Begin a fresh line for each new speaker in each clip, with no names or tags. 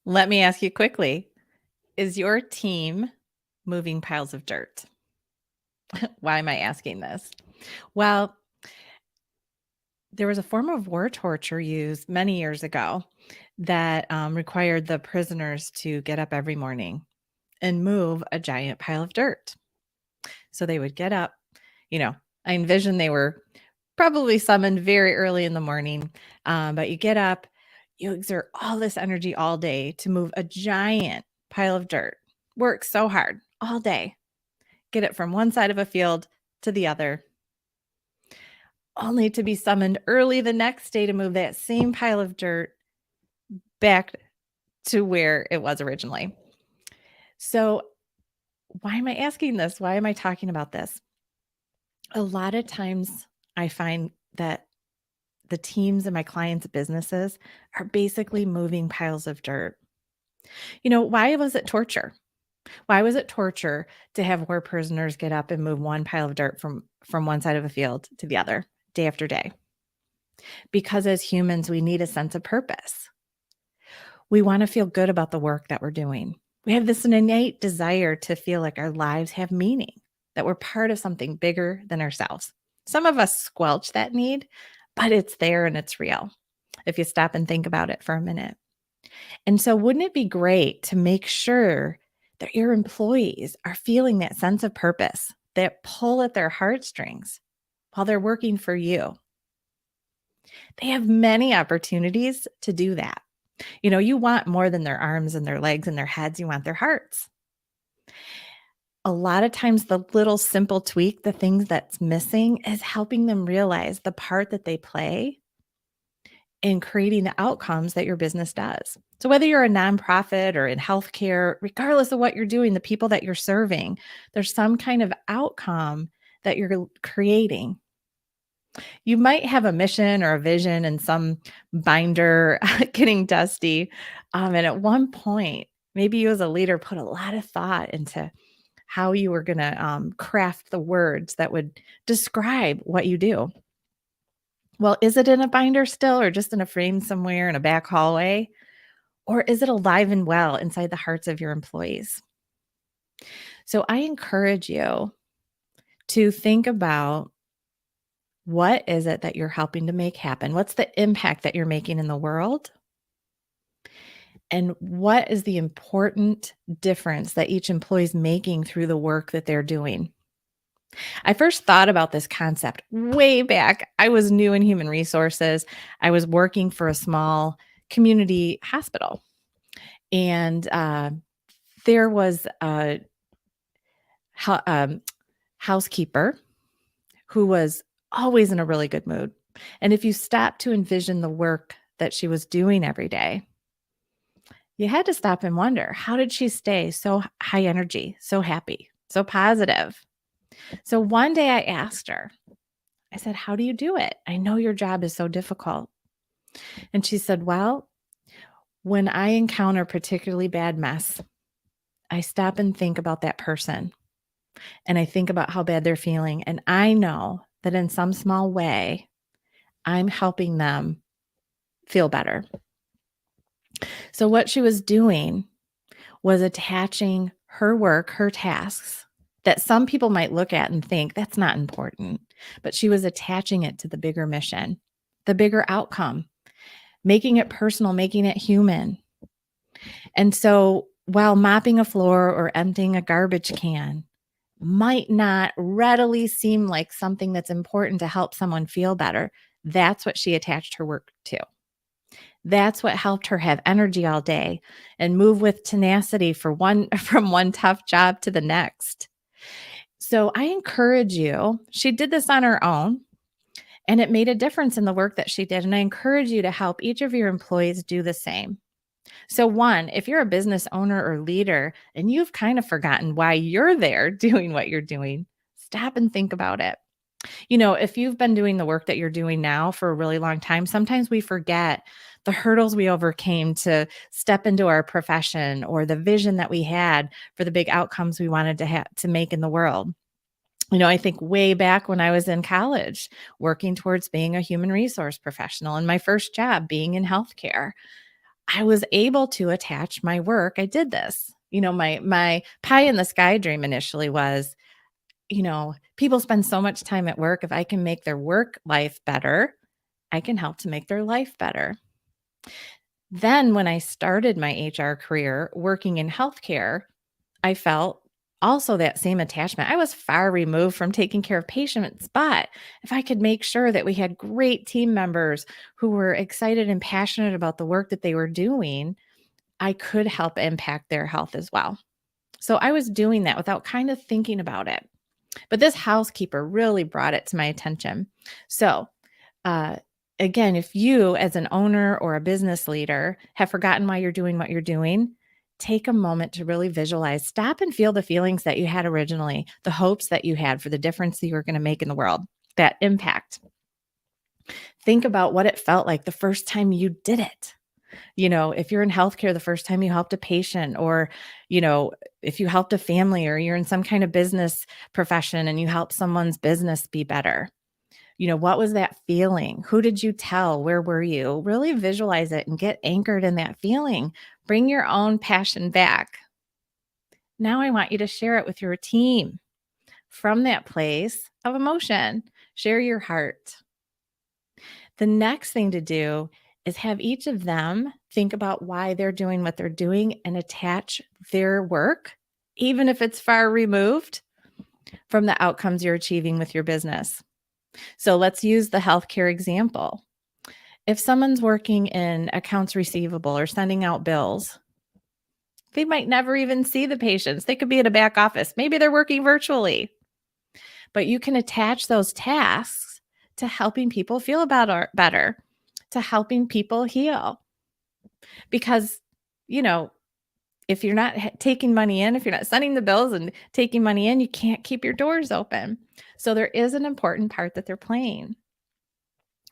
Let me ask you quickly, is your team moving piles of dirt? Why am I asking this? Well, there was a form of war torture used many years ago that required the prisoners to get up every morning and move a giant pile of dirt. So they would get up, you know, I envision they were probably summoned very early in the morning, but you get up, you exert all this energy all day to move a giant pile of dirt, work so hard all day, get it from one side of a field to the other, only to be summoned early the next day to move that same pile of dirt back to where it was originally. So, why am I asking this? Why am I talking about this? A lot of times I find that the teams in my clients' businesses are basically moving piles of dirt. Why was it torture? Why was it torture to have war prisoners get up and move one pile of dirt from one side of a field to the other day after day? Because as humans, we need a sense of purpose. We want to feel good about the work that we're doing. We have this innate desire to feel like our lives have meaning, that we're part of something bigger than ourselves. Some of us squelch that need, but it's there and it's real if you stop and think about it for a minute. And so, wouldn't it be great to make sure that your employees are feeling that sense of purpose, that pull at their heartstrings while they're working for you? They have many opportunities to do that. You want more than their arms and their legs and their heads, you want their hearts. A lot of times, the little simple tweak, the things that's missing, is helping them realize the part that they play in creating the outcomes that your business does. So whether you're a nonprofit or in healthcare, regardless of what you're doing, the people that you're serving, there's some kind of outcome that you're creating. You might have a mission or a vision and some binder getting dusty. And at one point, maybe you as a leader put a lot of thought into how you were going to craft the words that would describe what you do. Well, is it in a binder still or just in a frame somewhere in a back hallway? Or is it alive and well inside the hearts of your employees? So I encourage you to think about, what is it that you're helping to make happen? What's the impact that you're making in the world? And what is the important difference that each employee is making through the work that they're doing? I first thought about this concept way back. I was new in human resources. I was working for a small community hospital. And there was a housekeeper who was always in a really good mood. And if you stop to envision the work that she was doing every day, you had to stop and wonder, how did she stay so high energy, so happy, so positive? So one day I asked her, I said, how do you do it? I know your job is so difficult. And she said, well, when I encounter particularly bad mess, I stop and think about that person. And I think about how bad they're feeling. And I know that in some small way, I'm helping them feel better. So what she was doing was attaching her work, her tasks, that some people might look at and think that's not important, but she was attaching it to the bigger mission, the bigger outcome, making it personal, making it human. And so while mopping a floor or emptying a garbage can might not readily seem like something that's important to help someone feel better, that's what she attached her work to. That's what helped her have energy all day and move with tenacity from one tough job to the next. So I encourage you, she did this on her own, and it made a difference in the work that she did. And I encourage you to help each of your employees do the same. So one, if you're a business owner or leader and you've kind of forgotten why you're there doing what you're doing, stop and think about it. If you've been doing the work that you're doing now for a really long time, sometimes we forget the hurdles we overcame to step into our profession or the vision that we had for the big outcomes we wanted to make in the world. I think way back when I was in college, working towards being a human resource professional and my first job being in healthcare, I was able to attach my work. I did this. My pie in the sky dream initially was, people spend so much time at work. If I can make their work life better, I can help to make their life better. Then when I started my HR career working in healthcare, I felt also that same attachment. I was far removed from taking care of patients, but if I could make sure that we had great team members who were excited and passionate about the work that they were doing, I could help impact their health as well. So I was doing that without kind of thinking about it. But this housekeeper really brought it to my attention. So, uh, again, if you, as an owner or a business leader, have forgotten why you're doing what you're doing, take a moment to really visualize, stop and feel the feelings that you had originally, the hopes that you had for the difference that you were going to make in the world, that impact. Think about what it felt like the first time you did it. If you're in healthcare, the first time you helped a patient, or, if you helped a family, or you're in some kind of business profession and you help someone's business be better. What was that feeling? Who did you tell? Where were you? Really visualize it and get anchored in that feeling. Bring your own passion back. Now I want you to share it with your team from that place of emotion. Share your heart. The next thing to do is have each of them think about why they're doing what they're doing and attach their work, even if it's far removed from the outcomes you're achieving with your business. So let's use the healthcare example. If someone's working in accounts receivable or sending out bills, they might never even see the patients. They could be in a back office. Maybe they're working virtually. But you can attach those tasks to helping people feel better, to helping people heal. Because, if you're not taking money in, if you're not sending the bills and taking money in, you can't keep your doors open. So there is an important part that they're playing.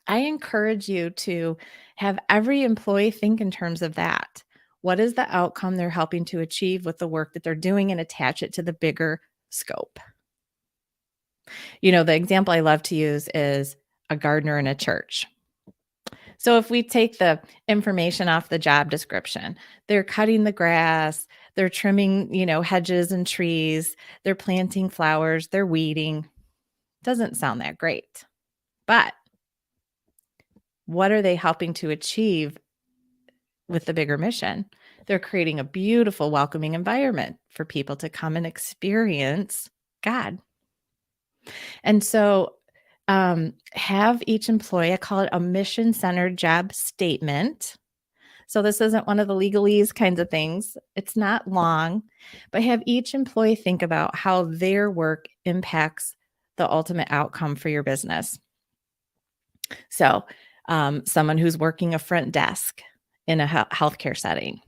I encourage you to have every employee think in terms of that. What is the outcome they're helping to achieve with the work that they're doing, and attach it to the bigger scope? The example I love to use is a gardener in a church. So if we take the information off the job description, they're cutting the grass, they're trimming, hedges and trees, they're planting flowers, they're weeding. Doesn't sound that great. But what are they helping to achieve with the bigger mission? They're creating a beautiful, welcoming environment for people to come and experience God. And so have each employee, I call it a mission-centered job statement. So this isn't one of the legalese kinds of things. It's not long, but have each employee think about how their work impacts the ultimate outcome for your business. So someone who's working a front desk in a healthcare setting,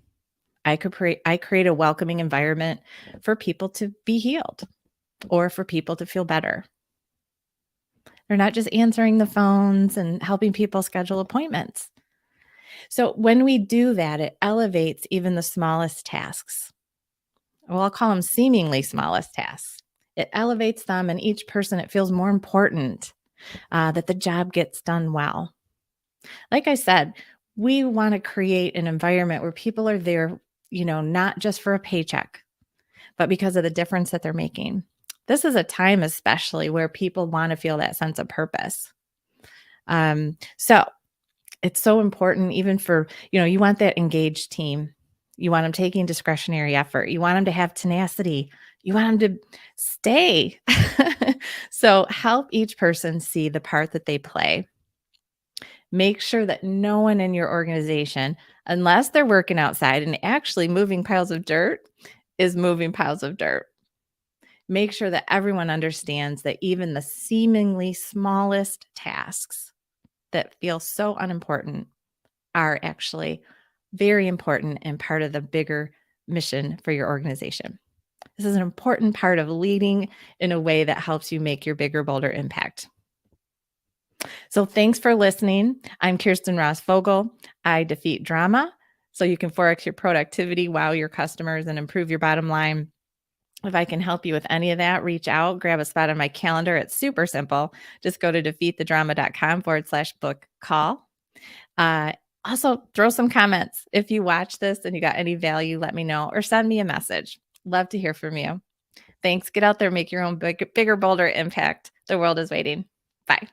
I create a welcoming environment for people to be healed or for people to feel better. They're not just answering the phones and helping people schedule appointments. So when we do that, it elevates even the smallest tasks. Well, I'll call them seemingly smallest tasks. It elevates them, and each person, it feels more important that the job gets done well. Like I said, we want to create an environment where people are there, not just for a paycheck, but because of the difference that they're making. This is a time especially where people want to feel that sense of purpose. So it's so important even for, you want that engaged team. You want them taking discretionary effort. You want them to have tenacity. You want them to stay. So help each person see the part that they play. Make sure that no one in your organization, unless they're working outside and actually moving piles of dirt, is moving piles of dirt. Make sure that everyone understands that even the seemingly smallest tasks that feel so unimportant are actually very important and part of the bigger mission for your organization. This is an important part of leading in a way that helps you make your bigger, bolder impact. So thanks for listening. I'm Kirsten Ross Vogel. I defeat drama so you can 4x your productivity, wow your customers, and improve your bottom line. If I can help you with any of that, reach out, grab a spot on my calendar. It's super simple. Just go to defeatthedrama.com/book call. Also, throw some comments. If you watch this and you got any value, let me know or send me a message. Love to hear from you. Thanks. Get out there, make your own bigger, bolder impact. The world is waiting. Bye.